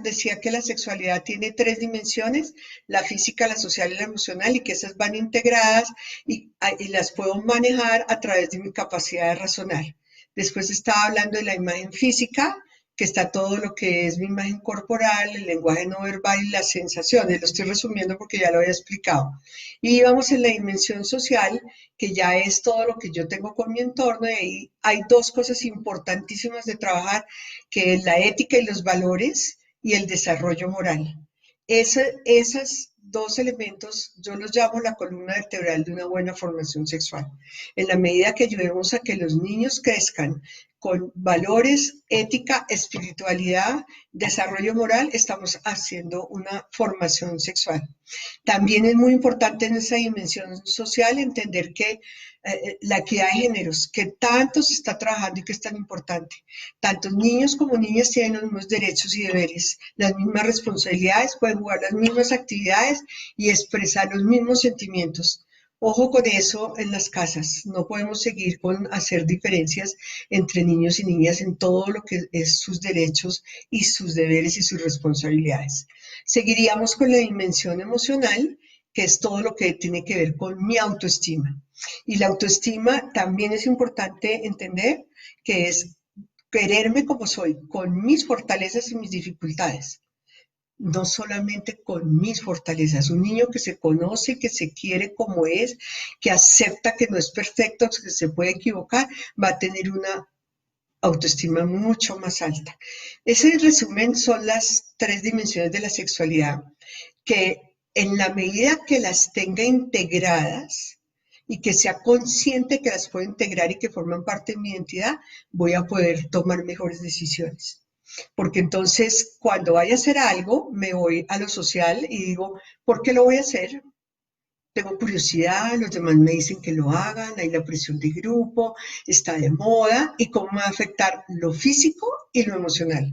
decía que la sexualidad tiene tres dimensiones, la física, la social y la emocional, y que esas van integradas y las puedo manejar a través de mi capacidad de razonar. Después estaba hablando de la imagen física, que está todo lo que es mi imagen corporal, el lenguaje no verbal y las sensaciones. Lo estoy resumiendo porque ya lo había explicado. Y vamos en la dimensión social, que ya es todo lo que yo tengo con mi entorno, y ahí hay dos cosas importantísimas de trabajar, que es la ética y los valores y el desarrollo moral. Esos dos elementos yo los llamo la columna vertebral de una buena formación sexual. En la medida que ayudemos a que los niños crezcan con valores, ética, espiritualidad, desarrollo moral, estamos haciendo una formación sexual. También es muy importante en esa dimensión social entender que la equidad de géneros, que tanto se está trabajando y que es tan importante. Tanto niños como niñas tienen los mismos derechos y deberes, las mismas responsabilidades, pueden jugar las mismas actividades y expresar los mismos sentimientos. Ojo con eso en las casas, no podemos seguir con hacer diferencias entre niños y niñas en todo lo que es sus derechos y sus deberes y sus responsabilidades. Seguiríamos con la dimensión emocional, que es todo lo que tiene que ver con mi autoestima. Y la autoestima también es importante entender que es quererme como soy, con mis fortalezas y mis dificultades, no solamente con mis fortalezas. Un niño que se conoce, que se quiere como es, que acepta que no es perfecto, que se puede equivocar, va a tener una autoestima mucho más alta. Ese en resumen son las tres dimensiones de la sexualidad, que en la medida que las tenga integradas y que sea consciente que las puedo integrar y que forman parte de mi identidad, voy a poder tomar mejores decisiones. Porque entonces cuando vaya a hacer algo, me voy a lo social y digo, ¿por qué lo voy a hacer? Tengo curiosidad, los demás me dicen que lo hagan, hay la presión de grupo, está de moda, y cómo va a afectar lo físico y lo emocional.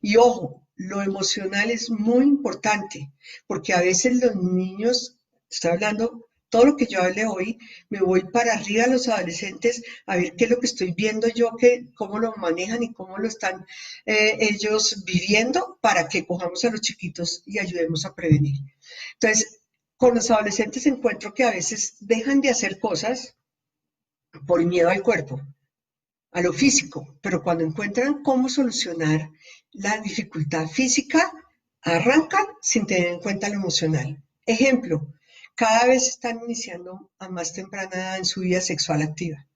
Y ojo, lo emocional es muy importante, porque a veces los niños, estoy hablando, todo lo que yo hable hoy, me voy para arriba a los adolescentes a ver qué es lo que estoy viendo yo, cómo lo manejan y cómo lo están ellos viviendo, para que cojamos a los chiquitos y ayudemos a prevenir. Entonces, con los adolescentes encuentro que a veces dejan de hacer cosas por miedo al cuerpo, a lo físico, pero cuando encuentran cómo solucionar la dificultad física, arrancan sin tener en cuenta lo emocional. Ejemplo, cada vez están iniciando a más temprana edad en su vida sexual activa.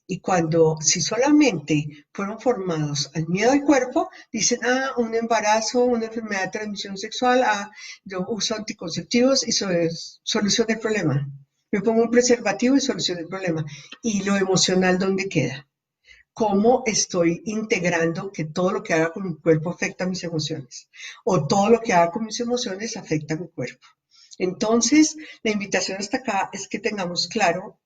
Y cuando, si solamente fueron formados al miedo al cuerpo, dicen, un embarazo, una enfermedad de transmisión sexual, yo uso anticonceptivos y soluciona el problema. Me pongo un preservativo y soluciona el problema. ¿Y lo emocional dónde queda? ¿Cómo estoy integrando que todo lo que haga con mi cuerpo afecta a mis emociones? O todo lo que haga con mis emociones afecta a mi cuerpo. Entonces, la invitación hasta acá es que tengamos claro,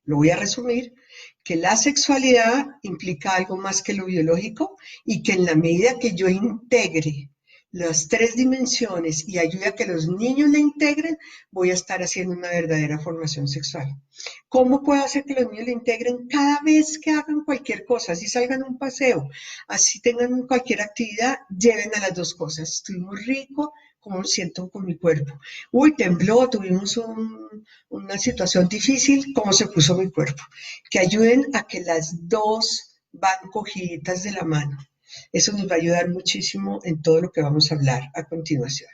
lo voy a resumir, que la sexualidad implica algo más que lo biológico, y que en la medida que yo integre las tres dimensiones y ayude a que los niños la integren, voy a estar haciendo una verdadera formación sexual. ¿Cómo puedo hacer que los niños la integren? Cada vez que hagan cualquier cosa, así salgan a un paseo, así tengan cualquier actividad, lleven a las dos cosas. Estoy muy rico, cómo me siento con mi cuerpo. Uy, tembló, tuvimos una situación difícil, cómo se puso mi cuerpo. Que ayuden a que las dos van cogiditas de la mano. Eso nos va a ayudar muchísimo en todo lo que vamos a hablar a continuación.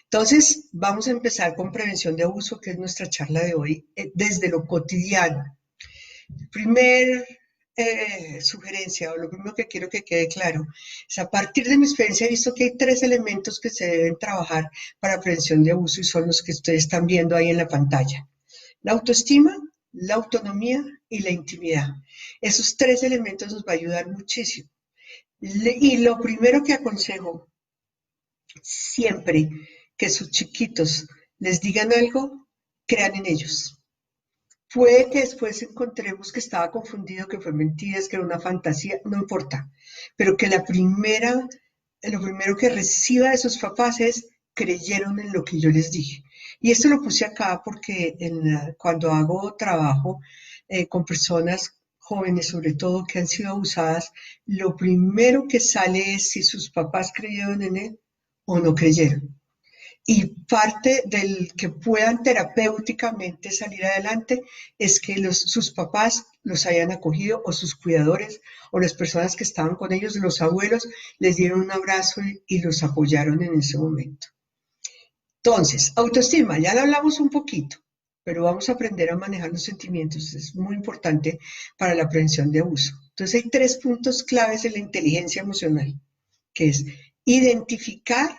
Entonces, vamos a empezar con prevención de abuso, que es nuestra charla de hoy, desde lo cotidiano. Primer sugerencia, o lo primero que quiero que quede claro, es a partir de mi experiencia he visto que hay tres elementos que se deben trabajar para prevención de abuso, y son los que ustedes están viendo ahí en la pantalla. La autoestima, la autonomía y la intimidad. Esos tres elementos nos va a ayudar muchísimo. Y lo primero que aconsejo, siempre que sus chiquitos les digan algo, crean en ellos. Puede que después encontremos que estaba confundido, que fue mentiras, que era una fantasía, no importa, pero que lo primero que reciba de sus papás es, creyeron en lo que yo les dije. Y esto lo puse acá porque cuando hago trabajo con personas jóvenes, sobre todo, que han sido abusadas, lo primero que sale es si sus papás creyeron en él o no creyeron. Y parte del que puedan terapéuticamente salir adelante es que sus papás los hayan acogido o sus cuidadores o las personas que estaban con ellos, los abuelos, les dieron un abrazo y los apoyaron en ese momento. Entonces, autoestima, ya lo hablamos un poquito, pero vamos a aprender a manejar los sentimientos. Es muy importante para la prevención de abuso. Entonces, hay 3 puntos claves en la inteligencia emocional, que es identificar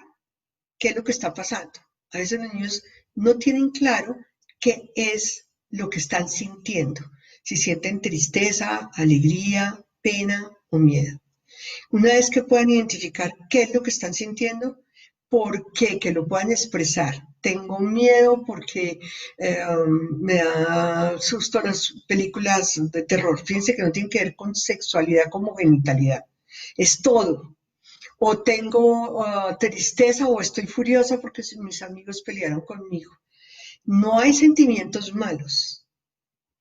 qué es lo que está pasando. A veces los niños no tienen claro qué es lo que están sintiendo, si sienten tristeza, alegría, pena o miedo. Una vez que puedan identificar qué es lo que están sintiendo, ¿por qué? Que lo puedan expresar. Tengo miedo porque me da susto las películas de terror. Fíjense que no tienen que ver con sexualidad como genitalidad. Es todo. O tengo tristeza o estoy furiosa porque mis amigos pelearon conmigo. No hay sentimientos malos.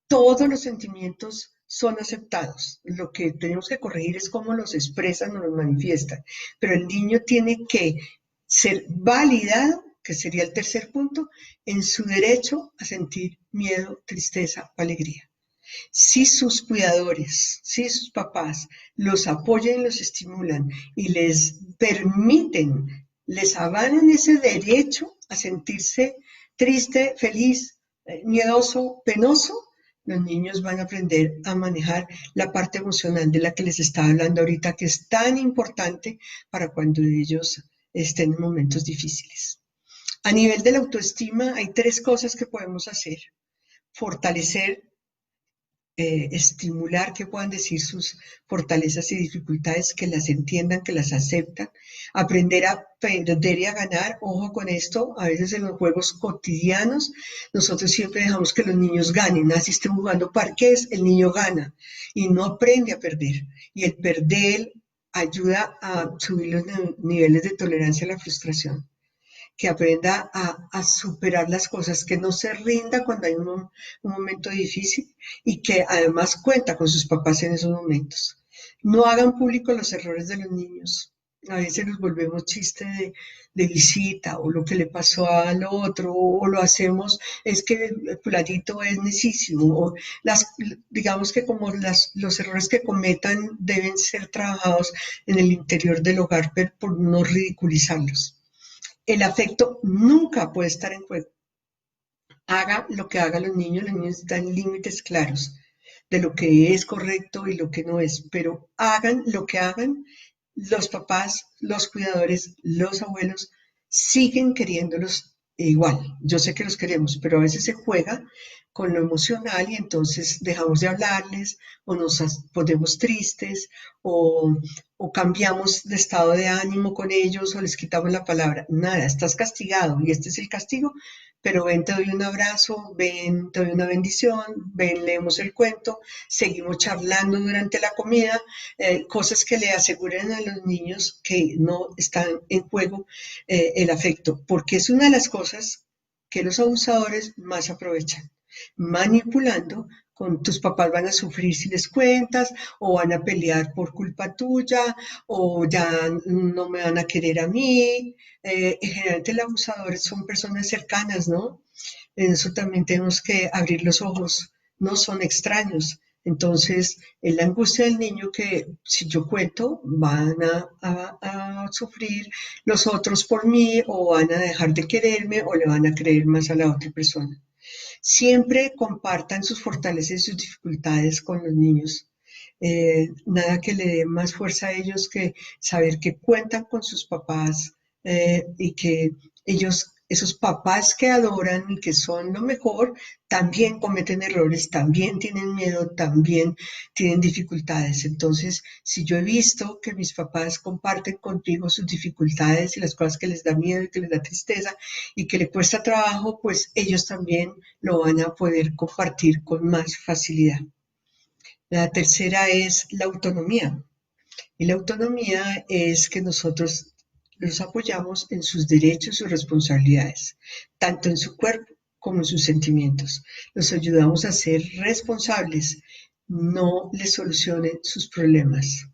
Todos los sentimientos son aceptados. Lo que tenemos que corregir es cómo los expresan o los manifiestan. Pero el niño tiene que ser validado, que sería el tercer punto, en su derecho a sentir miedo, tristeza o alegría. Si sus cuidadores, si sus papás los apoyan y los estimulan y les permiten, les avalan ese derecho a sentirse triste, feliz, miedoso, penoso, los niños van a aprender a manejar la parte emocional de la que les estaba hablando ahorita, que es tan importante para cuando ellos estén en momentos difíciles. A nivel de la autoestima hay 3 cosas que podemos hacer. Fortalecer, estimular que puedan decir sus fortalezas y dificultades, que las entiendan, que las aceptan, aprender a perder y a ganar. Ojo con esto, a veces en los juegos cotidianos nosotros siempre dejamos que los niños ganen, así estén jugando parqués, el niño gana y no aprende a perder, y el perder ayuda a subir los niveles de tolerancia a la frustración, que aprenda a superar las cosas, que no se rinda cuando hay un momento difícil y que además cuenta con sus papás en esos momentos. No hagan público los errores de los niños. A veces nos volvemos chiste de visita o lo que le pasó al otro o lo hacemos, es que el fulanito es necísimo. O digamos que como los errores que cometan deben ser trabajados en el interior del hogar por no ridiculizarlos. El afecto nunca puede estar en juego. Haga lo que hagan los niños dan límites claros de lo que es correcto y lo que no es, pero hagan lo que hagan, los papás, los cuidadores, los abuelos siguen queriéndolos igual. Yo sé que los queremos, pero a veces se juega con lo emocional y entonces dejamos de hablarles o nos ponemos tristes o cambiamos de estado de ánimo con ellos o les quitamos la palabra. Nada, estás castigado y este es el castigo, pero ven, te doy un abrazo, ven, te doy una bendición, ven, leemos el cuento, seguimos charlando durante la comida, cosas que le aseguren a los niños que no están en juego el afecto, porque es una de las cosas que los abusadores más aprovechan, manipulando. Con tus papás van a sufrir si les cuentas, o van a pelear por culpa tuya, o ya no me van a querer a mí. Generalmente los abusadores son personas cercanas, ¿no? En eso también tenemos que abrir los ojos, no son extraños. Entonces, es la angustia del niño que si yo cuento, van a sufrir los otros por mí, o van a dejar de quererme, o le van a creer más a la otra persona. Siempre compartan sus fortalezas y sus dificultades con los niños. Nada que le dé más fuerza a ellos que saber que cuentan con sus papás, y que ellos, esos papás que adoran y que son lo mejor, también cometen errores, también tienen miedo, también tienen dificultades. Entonces, si yo he visto que mis papás comparten contigo sus dificultades y las cosas que les da miedo y que les da tristeza y que le cuesta trabajo, pues ellos también lo van a poder compartir con más facilidad. La tercera es la autonomía. Y la autonomía es que nosotros los apoyamos en sus derechos y responsabilidades, tanto en su cuerpo como en sus sentimientos. Los ayudamos a ser responsables, no les solucionen sus problemas.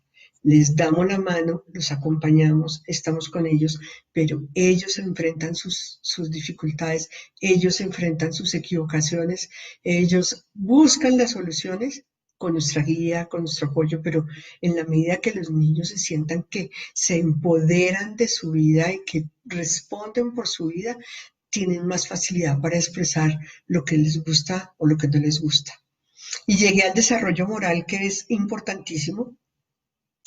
les damos la mano, los acompañamos, estamos con ellos, pero ellos enfrentan sus dificultades, ellos enfrentan sus equivocaciones, ellos buscan las soluciones con nuestra guía, con nuestro apoyo, pero en la medida que los niños se sientan que se empoderan de su vida y que responden por su vida, tienen más facilidad para expresar lo que les gusta o lo que no les gusta. Y llegué al desarrollo moral, que es importantísimo,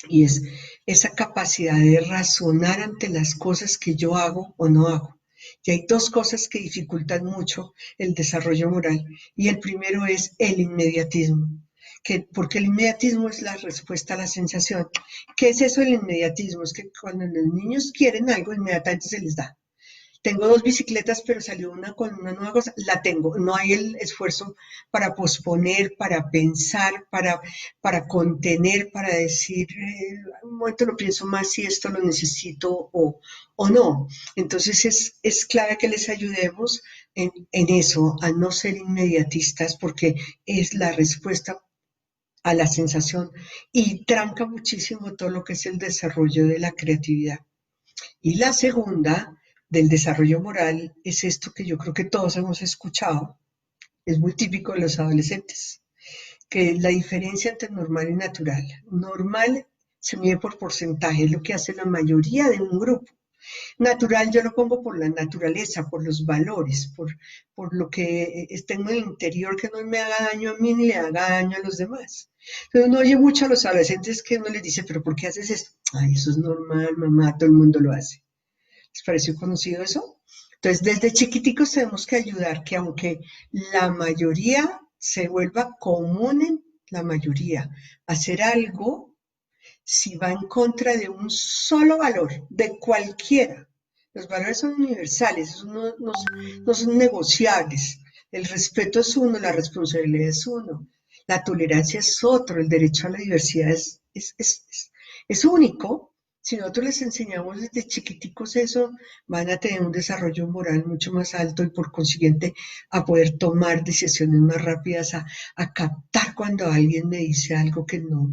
y es esa capacidad de razonar ante las cosas que yo hago o no hago. Y hay dos cosas que dificultan mucho el desarrollo moral. Y el primero es el inmediatismo. Porque el inmediatismo es la respuesta a la sensación. ¿Qué es eso del inmediatismo? Es que cuando los niños quieren algo, inmediatamente se les da. Tengo dos bicicletas, pero salió una con una nueva cosa, la tengo. No hay el esfuerzo para posponer, para pensar, para contener, para decir, un momento lo pienso más si esto lo necesito o no. Entonces es clave que les ayudemos en eso, a no ser inmediatistas, porque es la respuesta a la sensación y tranca muchísimo todo lo que es el desarrollo de la creatividad. Y la segunda del desarrollo moral es esto que yo creo que todos hemos escuchado, es muy típico de los adolescentes, que es la diferencia entre normal y natural. Normal se mide por porcentaje, es lo que hace la mayoría de un grupo. Natural yo lo pongo por la naturaleza, por los valores, por lo que tengo en el interior que no me haga daño a mí ni le haga daño a los demás. Pero uno oye mucho a los adolescentes que uno les dice, pero ¿por qué haces esto? Ay, eso es normal, mamá, todo el mundo lo hace. ¿Les pareció conocido eso? Entonces, desde chiquiticos tenemos que ayudar que aunque la mayoría se vuelva común en la mayoría, hacer algo si va en contra de un solo valor, de cualquiera. Los valores son universales, no son negociables. El respeto es uno, la responsabilidad es uno, la tolerancia es otro, el derecho a la diversidad es único. Si nosotros les enseñamos desde chiquiticos eso, van a tener un desarrollo moral mucho más alto y por consiguiente a poder tomar decisiones más rápidas, a captar cuando alguien me dice algo que no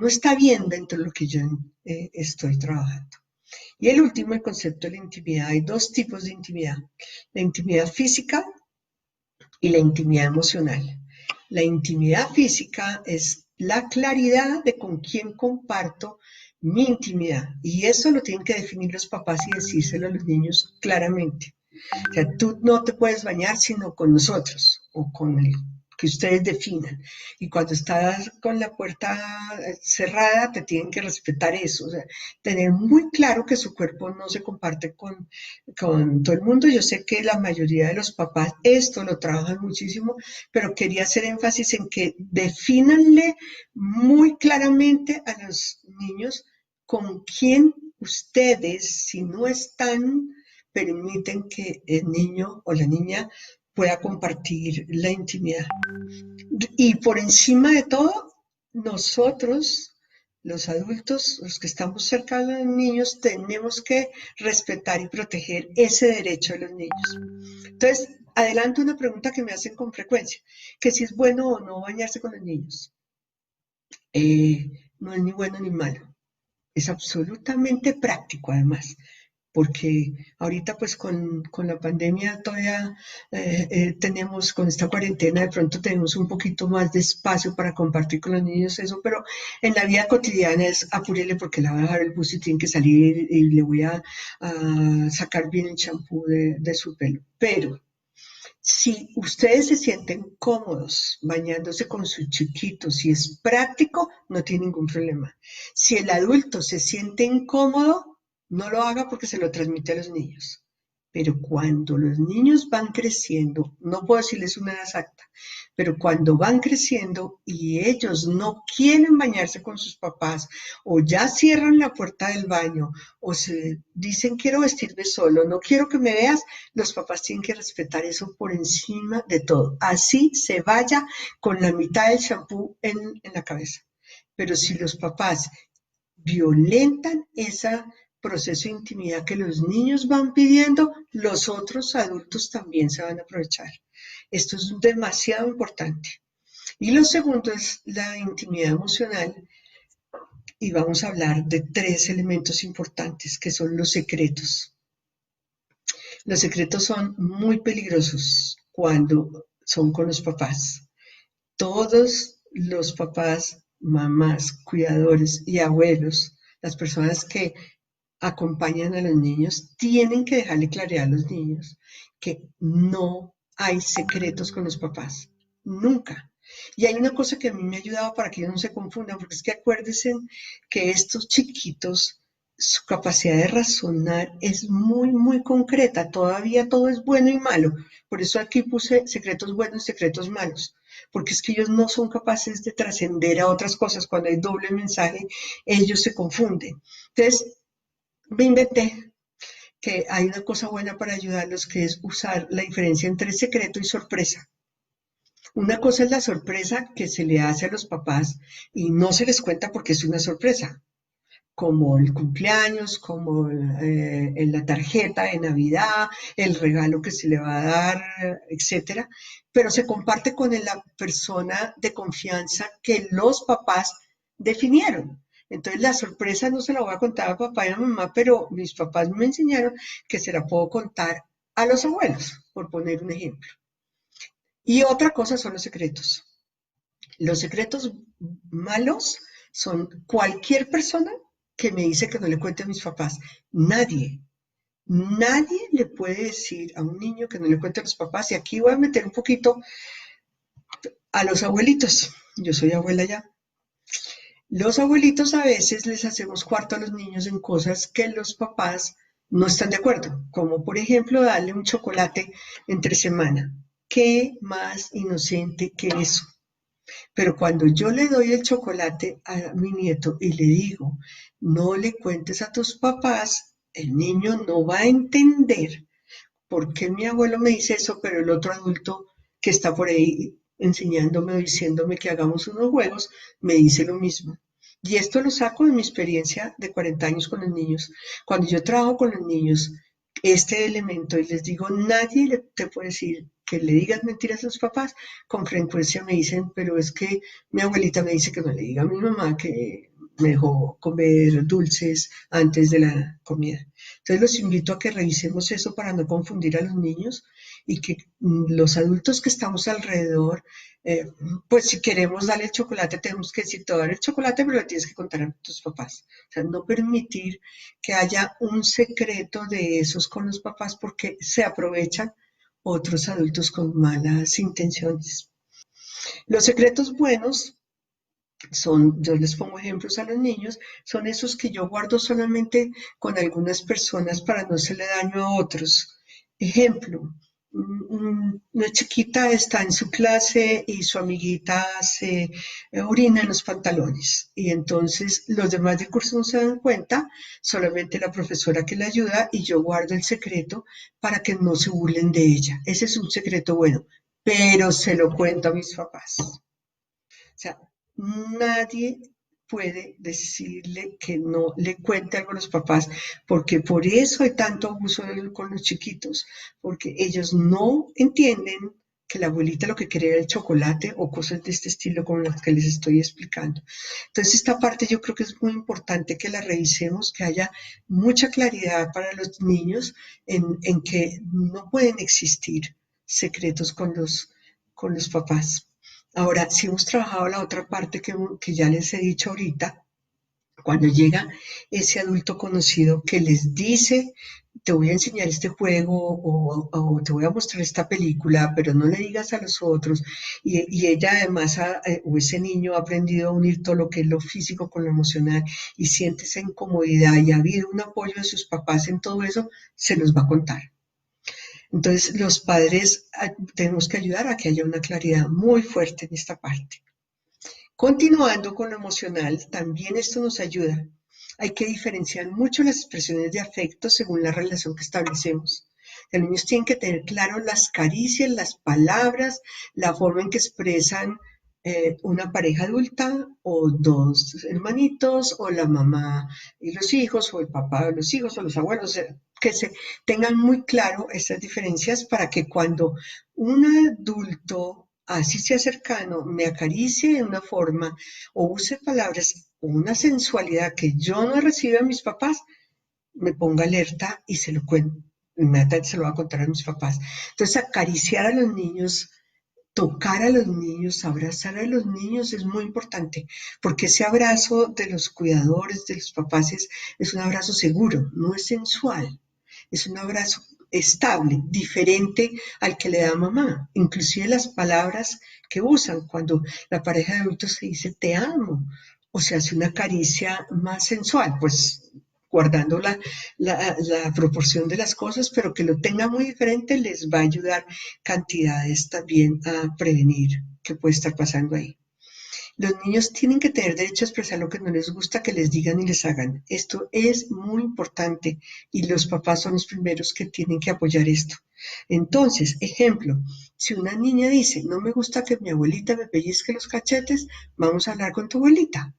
está bien dentro de lo que yo estoy trabajando. Y el último, el concepto de la intimidad. Hay dos tipos de intimidad. La intimidad física y la intimidad emocional. La intimidad física es la claridad de con quién comparto mi intimidad. Y eso lo tienen que definir los papás y decírselo a los niños claramente. O sea, tú no te puedes bañar sino con nosotros o con el que ustedes definan. Y cuando estás con la puerta cerrada, te tienen que respetar eso. O sea, tener muy claro que su cuerpo no se comparte con todo el mundo. Yo sé que la mayoría de los papás esto lo trabajan muchísimo, pero quería hacer énfasis en que defínanle muy claramente a los niños con quién ustedes, si no están, permiten que el niño o la niña pueda compartir la intimidad. Y por encima de todo, nosotros, los adultos, los que estamos cerca de los niños, tenemos que respetar y proteger ese derecho de los niños. Entonces, adelanto una pregunta que me hacen con frecuencia, que si es bueno o no bañarse con los niños. No es ni bueno ni malo, es absolutamente práctico además, porque ahorita pues con la pandemia todavía tenemos, con esta cuarentena de pronto tenemos un poquito más de espacio para compartir con los niños eso, pero en la vida cotidiana es apúrele porque la voy a dejar el bus y tiene que salir y le voy a sacar bien el champú de su pelo. Pero si ustedes se sienten cómodos bañándose con sus chiquitos, si es práctico, no tiene ningún problema. Si el adulto se siente incómodo, no lo haga porque se lo transmite a los niños. Pero cuando los niños van creciendo, no puedo decirles una edad exacta, pero cuando van creciendo y ellos no quieren bañarse con sus papás o ya cierran la puerta del baño o se dicen quiero vestirme solo, no quiero que me veas, los papás tienen que respetar eso por encima de todo. Así se vaya con la mitad del champú en la cabeza. Pero si los papás violentan ese proceso de intimidad que los niños van pidiendo, los otros adultos también se van a aprovechar. Esto es demasiado importante. Y lo segundo es la intimidad emocional. y vamos a hablar de tres elementos importantes que son los secretos. Los secretos son muy peligrosos cuando son con los papás. Todos los papás, mamás, cuidadores y abuelos, las personas que acompañan a los niños, tienen que dejarle claridad a los niños que no hay secretos con los papás, nunca. Y hay una cosa que a mí me ha ayudado para que ellos no se confundan, porque es que acuérdense que estos chiquitos, su capacidad de razonar es muy, muy concreta, todavía todo es bueno y malo. Por eso aquí puse secretos buenos y secretos malos, porque es que ellos no son capaces de trascender a otras cosas. Cuando hay doble mensaje, ellos se confunden. Entonces, me inventé que hay una cosa buena para ayudarlos, que es usar la diferencia entre secreto y sorpresa. Una cosa es la sorpresa que se le hace a los papás y no se les cuenta porque es una sorpresa, como el cumpleaños, como la tarjeta de Navidad, el regalo que se le va a dar, etcétera, pero se comparte con la persona de confianza que los papás definieron. Entonces la sorpresa no se la voy a contar a papá y a mamá, pero mis papás me enseñaron que se la puedo contar a los abuelos, por poner un ejemplo. Y otra cosa son los secretos. Los secretos malos son cualquier persona que me dice que no le cuente a mis papás. Nadie, nadie le puede decir a un niño que no le cuente a los papás. Y aquí voy a meter un poquito a los abuelitos. Yo soy abuela ya. Los abuelitos a veces les hacemos cuarto a los niños en cosas que los papás no están de acuerdo, como por ejemplo darle un chocolate entre semana. ¿Qué más inocente que eso? Pero cuando yo le doy el chocolate a mi nieto y le digo, no le cuentes a tus papás, el niño no va a entender por qué mi abuelo me dice eso, pero el otro adulto que está por ahí enseñándome o diciéndome que hagamos unos juegos, me dice lo mismo. Y esto lo saco de mi experiencia de 40 años con los niños. Cuando yo trabajo con los niños, este elemento y les digo, nadie te puede decir que le digas mentiras a los papás, con frecuencia me dicen, pero es que mi abuelita me dice que no le diga a mi mamá que me dejó comer dulces antes de la comida. Entonces los invito a que revisemos eso para no confundir a los niños y que los adultos que estamos alrededor, eh, pues si queremos darle el chocolate, tenemos que decir, te voy a dar el chocolate, pero lo tienes que contar a tus papás. O sea, no permitir que haya un secreto de esos con los papás porque se aprovechan otros adultos con malas intenciones. Los secretos buenos son, yo les pongo ejemplos a los niños, son esos que yo guardo solamente con algunas personas para no hacerle daño a otros. Ejemplo, una chiquita está en su clase y su amiguita se orina en los pantalones y entonces los demás del curso no se dan cuenta, solamente la profesora que le ayuda y yo guardo el secreto para que no se burlen de ella. Ese es un secreto bueno, pero se lo cuento a mis papás. O sea, nadie puede decirle que no le cuente algo a los papás, porque por eso hay tanto abuso con los chiquitos, porque ellos no entienden que la abuelita lo que quería era el chocolate o cosas de este estilo como las que les estoy explicando. Entonces, esta parte yo creo que es muy importante que la revisemos, que haya mucha claridad para los niños en que no pueden existir secretos con los papás. Ahora, si hemos trabajado la otra parte que ya les he dicho ahorita, cuando llega ese adulto conocido que les dice, te voy a enseñar este juego o te voy a mostrar esta película, pero no le digas a los otros. Y ella además, o ese niño ha aprendido a unir todo lo que es lo físico con lo emocional y siente esa incomodidad y ha habido un apoyo de sus papás en todo eso, se los va a contar. Entonces, los padres tenemos que ayudar a que haya una claridad muy fuerte en esta parte. Continuando con lo emocional, también esto nos ayuda. Hay que diferenciar mucho las expresiones de afecto según la relación que establecemos. Los niños tienen que tener claro las caricias, las palabras, la forma en que expresan una pareja adulta o dos hermanitos o la mamá y los hijos o el papá y los hijos o los abuelos, o sea, que se tengan muy claro estas diferencias para que cuando un adulto así sea cercano me acaricie de una forma o use palabras o una sensualidad que yo no he recibido de mis papás, me ponga alerta y se lo cuento. Inmediatamente se lo va a contar a mis papás. Entonces, acariciar a los niños, tocar a los niños, abrazar a los niños es muy importante, porque ese abrazo de los cuidadores, de los papás, es un abrazo seguro, no es sensual, es un abrazo estable, diferente al que le da mamá. Inclusive las palabras que usan cuando la pareja de adultos se dice te amo o se hace una caricia más sensual, pues guardando la proporción de las cosas, pero que lo tenga muy diferente les va a ayudar cantidades también a prevenir qué puede estar pasando ahí. Los niños tienen que tener derecho a expresar lo que no les gusta que les digan y les hagan. Esto es muy importante y los papás son los primeros que tienen que apoyar esto. Entonces, ejemplo, si una niña dice, no me gusta que mi abuelita me pellizque los cachetes, vamos a hablar con tu abuelita.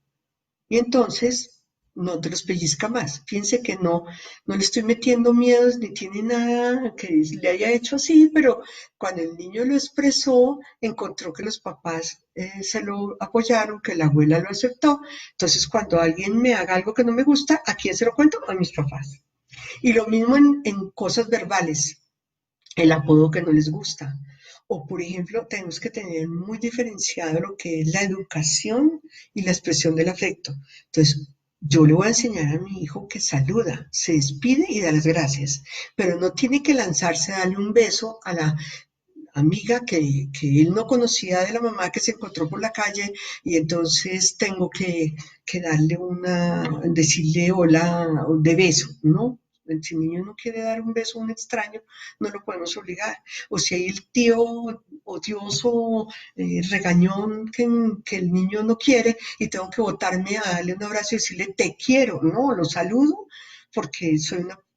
Y entonces no te los pellizca más. Piense que no le estoy metiendo miedos ni tiene nada que le haya hecho así, pero cuando el niño lo expresó, encontró que los papás se lo apoyaron, que la abuela lo aceptó. Entonces, cuando alguien me haga algo que no me gusta, ¿a quién se lo cuento? A mis papás. Y lo mismo en cosas verbales, el apodo que no les gusta. O, por ejemplo, tenemos que tener muy diferenciado lo que es la educación y la expresión del afecto. Entonces, yo le voy a enseñar a mi hijo que saluda, se despide y da las gracias, pero no tiene que lanzarse a darle un beso a la amiga que él no conocía de la mamá que se encontró por la calle y entonces tengo que darle decirle hola de beso, ¿no? Si el niño no quiere dar un beso a un extraño, no lo podemos obligar. O si hay el tío odioso, regañón que el niño no quiere y tengo que botarme a darle un abrazo y decirle te quiero, no, lo saludo porque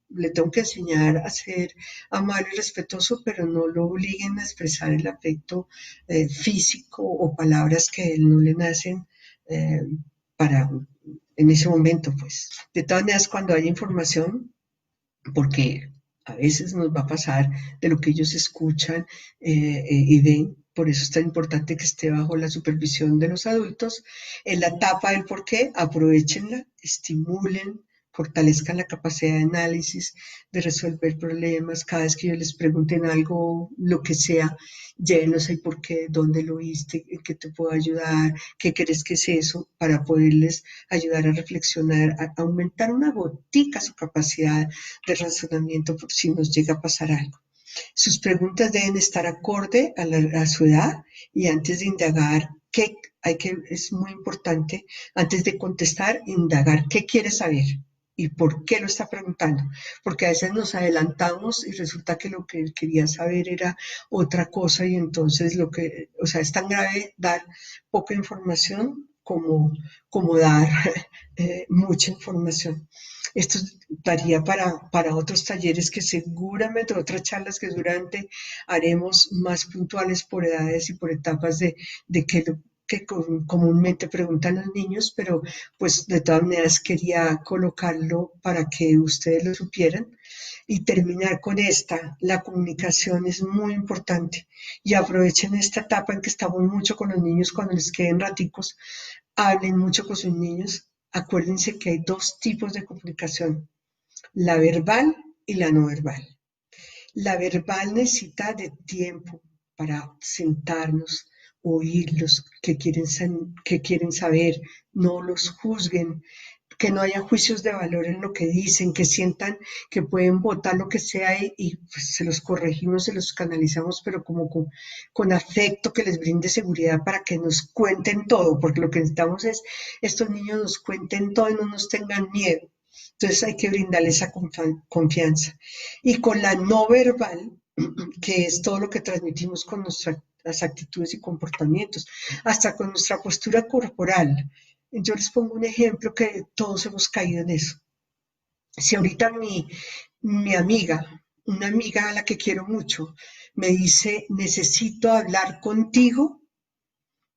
le tengo que enseñar a ser amable y respetuoso, pero no lo obliguen a expresar el afecto físico o palabras que a él no le nacen eh, para en ese momento, pues. De todas maneras, cuando haya información, porque a veces nos va a pasar de lo que ellos escuchan y ven, por eso es tan importante que esté bajo la supervisión de los adultos. En la etapa del por qué, aprovechenla, estimulen, fortalezcan la capacidad de análisis, de resolver problemas. Cada vez que ellos les pregunten algo, lo que sea, llévenlos el por qué, dónde lo viste, en qué te puedo ayudar, qué crees que es eso, para poderles ayudar a reflexionar, a aumentar una gotica su capacidad de razonamiento por si nos llega a pasar algo. Sus preguntas deben estar acorde a su edad y antes de indagar, es muy importante, antes de contestar, indagar qué quiere saber y por qué lo está preguntando, porque a veces nos adelantamos y resulta que lo que él quería saber era otra cosa y entonces o sea, es tan grave dar poca información como dar mucha información. Esto daría para otros talleres que seguramente, otras charlas que seguramente haremos más puntuales por edades y por etapas de que comúnmente preguntan los niños, pero pues de todas maneras quería colocarlo para que ustedes lo supieran y terminar con esta. La comunicación es muy importante y aprovechen esta etapa en que estamos mucho con los niños cuando les queden raticos, hablen mucho con sus niños. Acuérdense que hay dos tipos de comunicación, la verbal y la no verbal. La verbal necesita de tiempo para sentarnos, oírlos, que quieren saber, no los juzguen, que no haya juicios de valor en lo que dicen, que sientan que pueden votar lo que sea y pues, se los corregimos, se los canalizamos, pero como con afecto que les brinde seguridad para que nos cuenten todo, porque lo que necesitamos es estos niños nos cuenten todo y no nos tengan miedo. Entonces hay que brindarles esa confianza. Y con la no verbal, que es todo lo que transmitimos con nuestras actitudes y comportamientos, hasta con nuestra postura corporal. Yo les pongo un ejemplo que todos hemos caído en eso. Si ahorita mi amiga, una amiga a la que quiero mucho, me dice, necesito hablar contigo,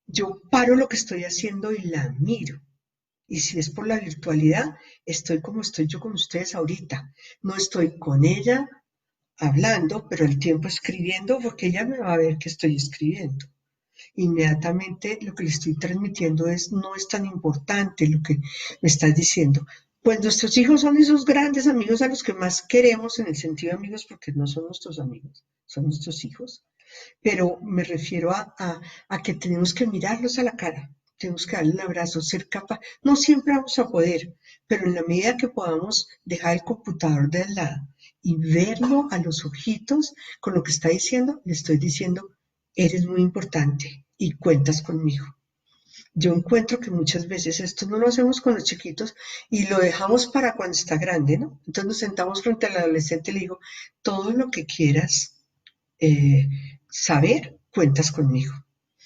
yo paro lo que estoy haciendo y la miro. Y si es por la virtualidad, estoy como estoy yo con ustedes ahorita. No estoy con ella hablando, pero al tiempo escribiendo, porque ella me va a ver que estoy escribiendo. inmediatamente lo que le estoy transmitiendo no es tan importante lo que me estás diciendo. Pues nuestros hijos son esos grandes amigos a los que más queremos en el sentido de amigos porque no son nuestros amigos, son nuestros hijos. Pero me refiero a que tenemos que mirarlos a la cara, tenemos que darle un abrazo, ser capaz. No siempre vamos a poder, pero en la medida que podamos dejar el computador del lado y verlo a los ojitos con lo que está diciendo, le estoy diciendo, eres muy importante y cuentas conmigo. Yo encuentro que muchas veces esto no lo hacemos con los chiquitos y lo dejamos para cuando está grande, ¿no? Entonces nos sentamos frente al adolescente y le digo, todo lo que quieras saber, cuentas conmigo.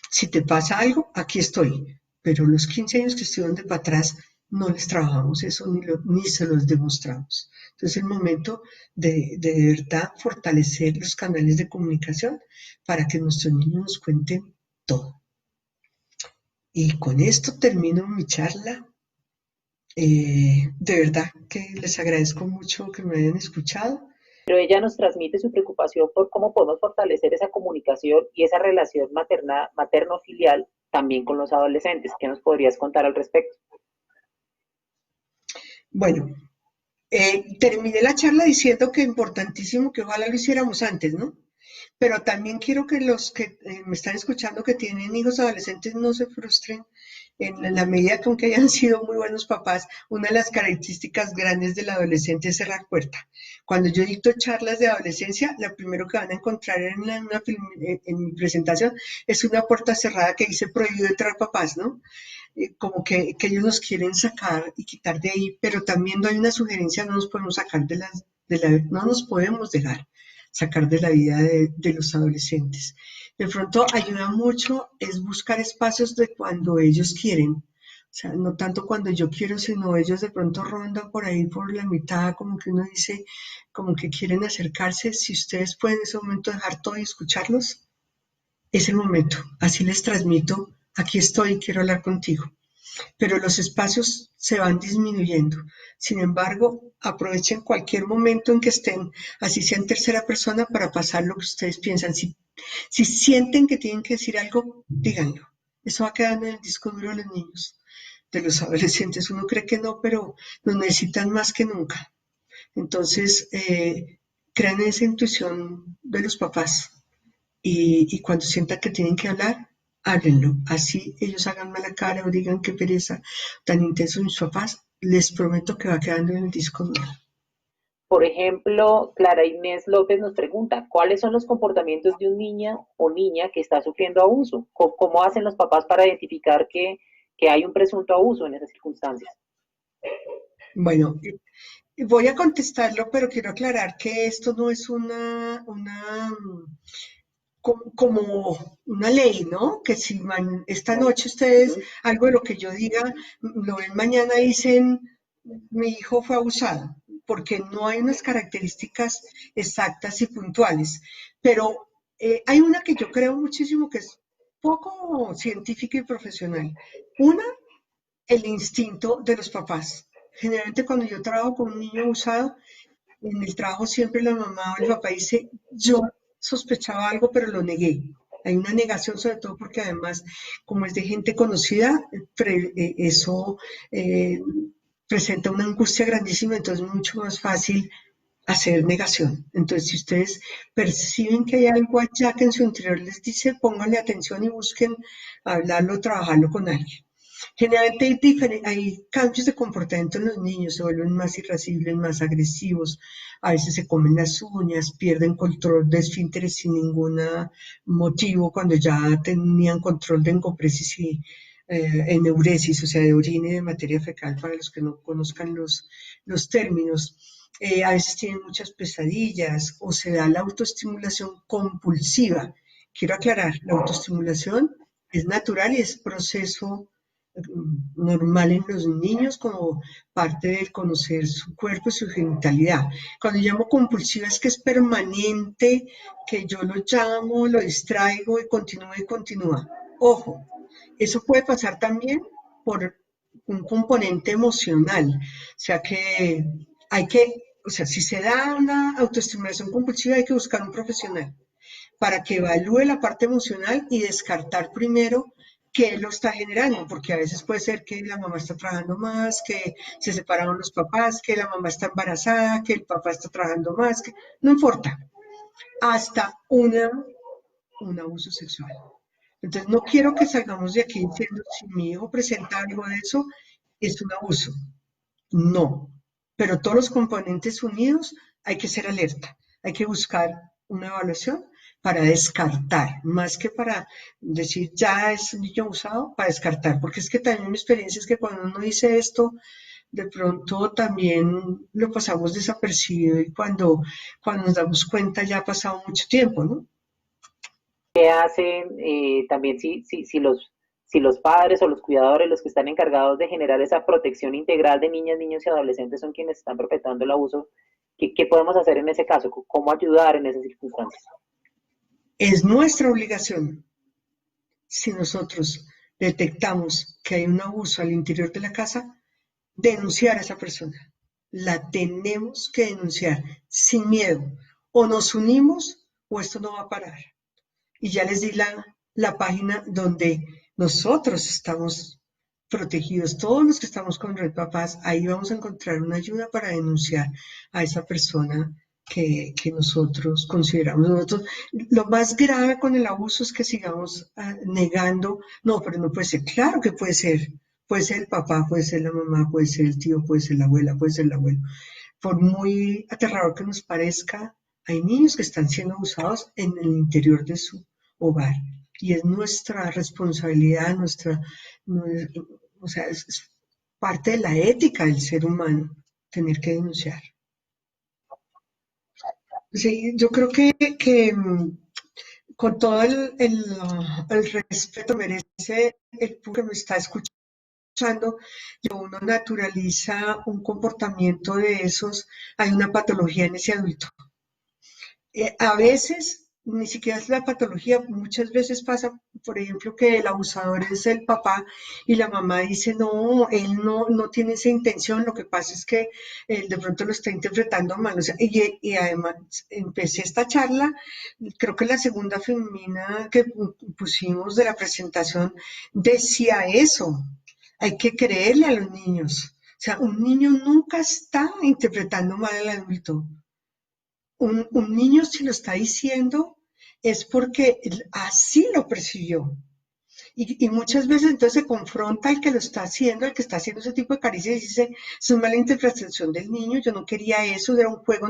Si te pasa algo, aquí estoy. Pero los 15 años que estuvieron de para atrás, no les trabajamos eso ni se los demostramos. Entonces es el momento de verdad fortalecer los canales de comunicación para que nuestros niños nos cuenten todo. Y con esto termino mi charla. De verdad que les agradezco mucho que me hayan escuchado. Pero ella nos transmite su preocupación por cómo podemos fortalecer esa comunicación y esa relación materno-filial también con los adolescentes. ¿Qué nos podrías contar al respecto? Bueno, terminé la charla diciendo que importantísimo que ojalá lo hiciéramos antes, ¿no? Pero también quiero que los que me están escuchando que tienen hijos adolescentes no se frustren en la medida que aunque hayan sido muy buenos papás, una de las características grandes del adolescente es cerrar puerta. Cuando yo dicto charlas de adolescencia, lo primero que van a encontrar en mi presentación es una puerta cerrada que dice prohibido entrar papás, ¿no? Como que ellos nos quieren sacar y quitar de ahí, pero también no hay una sugerencia, no nos podemos sacar no nos podemos dejar sacar de la vida de los adolescentes. De pronto ayuda mucho es buscar espacios de cuando ellos quieren, o sea, no tanto cuando yo quiero, sino ellos de pronto rondan por ahí por la mitad, como que uno dice, como que quieren acercarse. Si ustedes pueden en ese momento dejar todo y escucharlos, es el momento. Así les transmito, aquí estoy, quiero hablar contigo. Pero los espacios se van disminuyendo. Sin embargo, aprovechen cualquier momento en que estén, así sea en tercera persona, para pasar lo que ustedes piensan. Si sienten que tienen que decir algo, díganlo. Eso va quedando en el disco duro de los niños, de los adolescentes. Uno cree que no, pero lo necesitan más que nunca. Entonces, crean esa intuición de los papás y cuando sientan que tienen que hablar, háblenlo. Así ellos hagan mala cara o digan qué pereza tan intenso mis papás, les prometo que va quedando en el disco duro. Por ejemplo, Clara Inés López nos pregunta, ¿cuáles son los comportamientos de un niño o niña que está sufriendo abuso? ¿Cómo hacen los papás para identificar que hay un presunto abuso en esas circunstancias? Bueno, voy a contestarlo, pero quiero aclarar que esto no es como una ley, ¿no? Que si esta noche ustedes, algo de lo que yo diga, lo ven mañana dicen, mi hijo fue abusado, porque no hay unas características exactas y puntuales. Pero hay una que yo creo muchísimo que es poco científica y profesional. Una, el instinto de los papás. Generalmente cuando yo trabajo con un niño abusado, en el trabajo siempre la mamá o el papá dice, yo sospechaba algo, pero lo negué. Hay una negación, sobre todo porque además, como es de gente conocida, eso presenta una angustia grandísima, entonces es mucho más fácil hacer negación. Entonces, si ustedes perciben que hay algo allá que en su interior les dice, pónganle atención y busquen hablarlo, trabajarlo con alguien. Generalmente hay cambios de comportamiento en los niños, se vuelven más irascibles, más agresivos, a veces se comen las uñas, pierden control de esfínteres sin ningún motivo, cuando ya tenían control de encopresis y eneuresis, o sea, de orina y de materia fecal, para los que no conozcan los términos. A veces tienen muchas pesadillas o se da la autoestimulación compulsiva. Quiero aclarar, la autoestimulación es natural y es proceso normal en los niños como parte del conocer su cuerpo y su genitalidad. Cuando llamo compulsiva es que es permanente, que yo lo llamo, lo distraigo y continúa y continúa. Ojo, eso puede pasar también por un componente emocional, o sea que o sea, si se da una autoestimulación compulsiva hay que buscar un profesional, para que evalúe la parte emocional y descartar primero qué lo está generando, porque a veces puede ser que la mamá está trabajando más, que se separaron los papás, que la mamá está embarazada, que el papá está trabajando más, que no importa, hasta un abuso sexual. Entonces, no quiero que salgamos de aquí diciendo, si mi hijo presenta algo de eso, es un abuso. No, pero todos los componentes unidos hay que ser alerta, hay que buscar una evaluación para descartar, más que para decir ya es un niño abusado, para descartar, porque es que también mi experiencia es que cuando uno dice esto, de pronto también lo pasamos desapercibido y cuando nos damos cuenta ya ha pasado mucho tiempo, ¿no? ¿Qué hacen también si los padres o los cuidadores, los que están encargados de generar esa protección integral de niñas, niños y adolescentes son quienes están perpetuando el abuso? ¿Qué podemos hacer en ese caso? ¿Cómo ayudar en esas circunstancias? Es nuestra obligación, si nosotros detectamos que hay un abuso al interior de la casa, denunciar a esa persona. La tenemos que denunciar sin miedo. O nos unimos o esto no va a parar. Y ya les di la página donde nosotros estamos protegidos, todos los que estamos con Red Papás, ahí vamos a encontrar una ayuda para denunciar a esa persona que nosotros consideramos. Nosotros, lo más grave con el abuso es que sigamos negando, no, pero no puede ser, claro que puede ser el papá, puede ser la mamá, puede ser el tío, puede ser la abuela, puede ser el abuelo. Por muy aterrador que nos parezca, hay niños que están siendo abusados en el interior de su hogar y es nuestra responsabilidad, o sea, es parte de la ética del ser humano tener que denunciar. Sí, yo creo que con todo el respeto merece el público que me está escuchando, que uno naturaliza un comportamiento de esos, hay una patología en ese adulto. A veces ni siquiera es la patología, muchas veces pasa, por ejemplo, que el abusador es el papá y la mamá dice, no, él no tiene esa intención, lo que pasa es que él de pronto lo está interpretando mal. O sea, y además empecé esta charla, creo que la segunda femenina que pusimos de la presentación decía eso, hay que creerle a los niños. O sea, un niño nunca está interpretando mal al adulto. Un niño si lo está diciendo es porque así lo percibió. Y muchas veces entonces se confronta al que lo está haciendo, al que está haciendo ese tipo de caricias y dice, es una mala interpretación del niño, yo no quería eso, era un juego.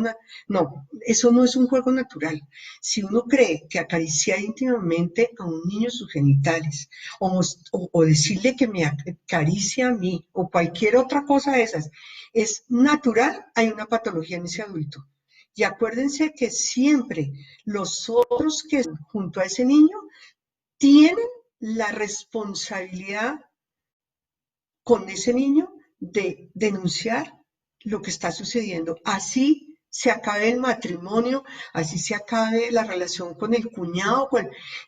No, eso no es un juego natural. Si uno cree que acariciar íntimamente a un niño sus genitales o decirle que me acaricia a mí o cualquier otra cosa de esas es natural, hay una patología en ese adulto. Y acuérdense que siempre los otros que junto a ese niño tienen la responsabilidad con ese niño de denunciar lo que está sucediendo. Así se acabe el matrimonio, así se acabe la relación con el cuñado.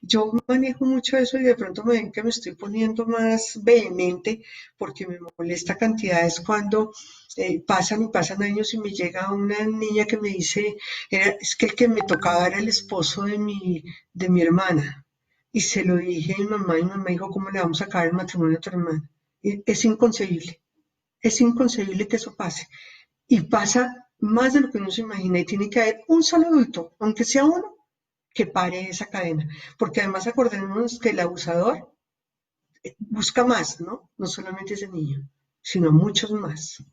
Yo manejo mucho eso y de pronto me ven que me estoy poniendo más vehemente porque me molesta cantidades cuando pasan y pasan años y me llega una niña que me dice, es que el que me tocaba era el esposo de mi hermana. Y se lo dije a mi mamá y mi mamá dijo, ¿cómo le vamos a acabar el matrimonio a tu hermana? Es inconcebible que eso pase. Y pasa más de lo que uno se imagina y tiene que haber un solo adulto, aunque sea uno, que pare esa cadena. Porque además acordémonos que el abusador busca más, ¿no? No solamente ese niño, sino muchos más.